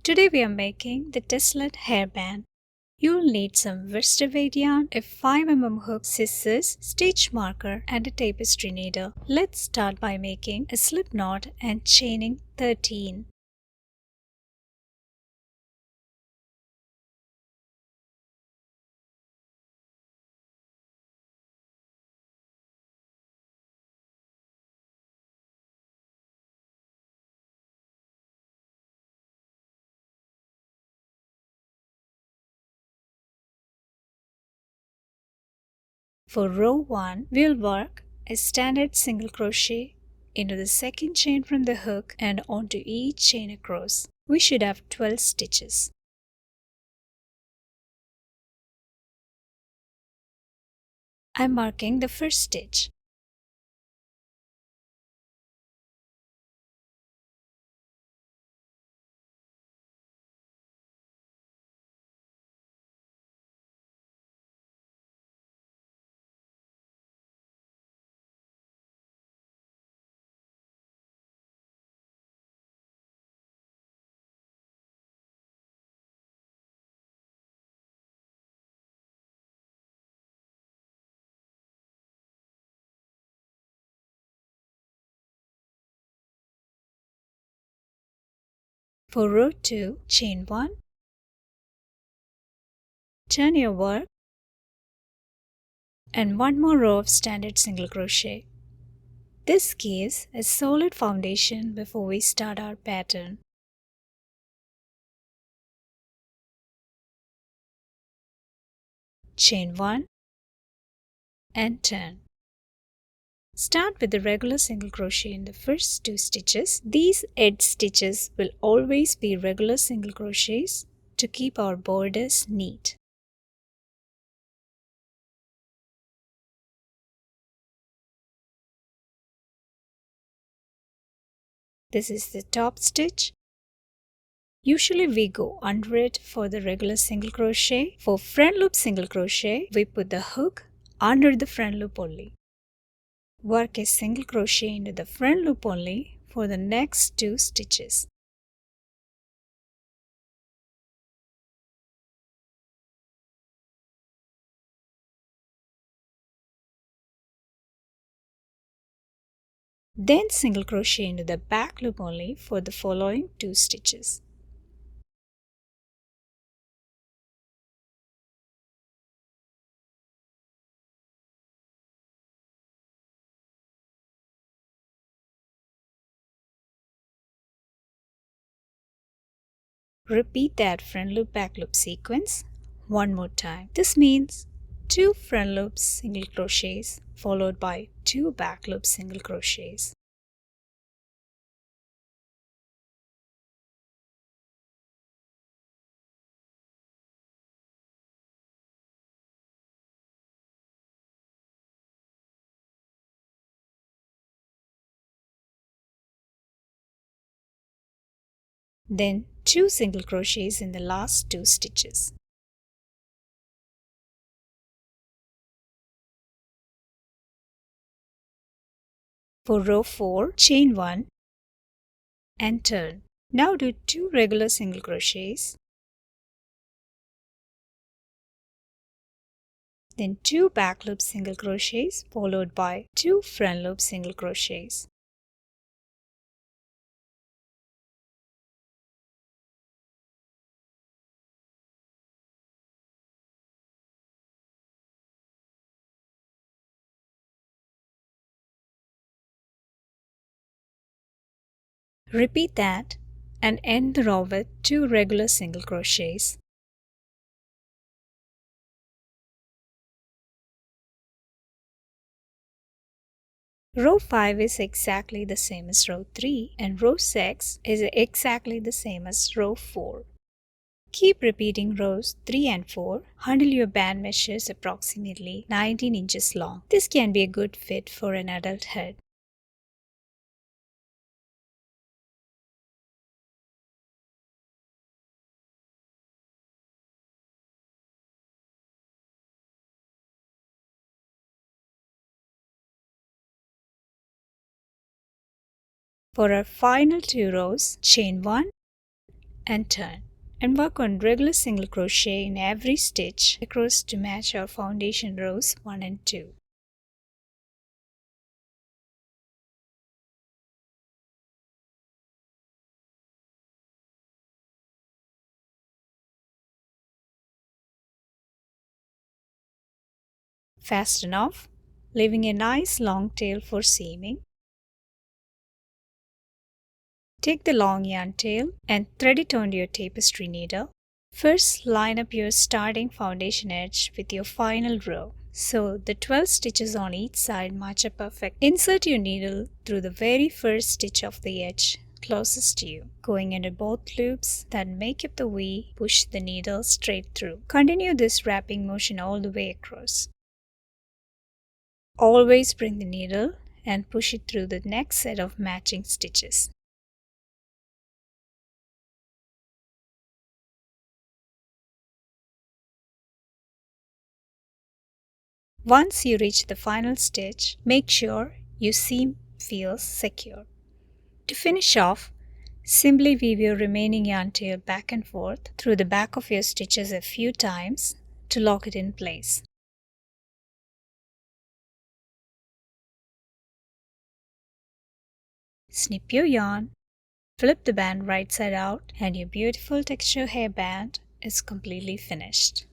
Today we are making the Tessellate hairband. You'll need some worsted weight yarn, a 5mm hook, scissors, stitch marker and a tapestry needle. Let's start by making a slip knot and chaining 13. For row 1, we'll work a standard single crochet into the second chain from the hook and onto each chain across. We should have 12 stitches. I'm marking the first stitch. For row 2, chain 1, turn your work, and one more row of standard single crochet. This gives a solid foundation before we start our pattern. Chain 1 and turn. Start with the regular single crochet in the first 2 stitches. These edge stitches will always be regular single crochets to keep our borders neat. This is the top stitch. Usually we go under it for the regular single crochet. For front loop single crochet, we put the hook under the front loop only. Work a single crochet into the front loop only for the next 2 stitches. Then single crochet into the back loop only for the following 2 stitches. Repeat that front loop back loop sequence one more time. This means 2 front loops single crochets followed by 2 back loop single crochets. Then 2 single crochets in the last 2 stitches. For row 4, chain 1 and turn. Now do 2 regular single crochets, then 2 back loop single crochets followed by 2 front loop single crochets. Repeat that and end the row with 2 regular single crochets. Row 5 is exactly the same as row 3 and row 6 is exactly the same as row 4. Keep repeating rows 3 and 4 until your band measures approximately 19 inches long. This can be a good fit for an adult head. For our final 2 rows, chain 1 and turn. And work on regular single crochet in every stitch across to match our foundation rows 1 and 2. Fasten off, leaving a nice long tail for seaming. Take the long yarn tail and thread it onto your tapestry needle. First, line up your starting foundation edge with your final row, so the 12 stitches on each side match up perfect. Insert your needle through the very first stitch of the edge closest to you. Going under both loops that make up the V, push the needle straight through. Continue this wrapping motion all the way across. Always bring the needle and push it through the next set of matching stitches. Once you reach the final stitch, make sure your seam feels secure. To finish off, simply weave your remaining yarn tail back and forth through the back of your stitches a few times to lock it in place. Snip your yarn, flip the band right side out, and your beautiful texture hairband is completely finished.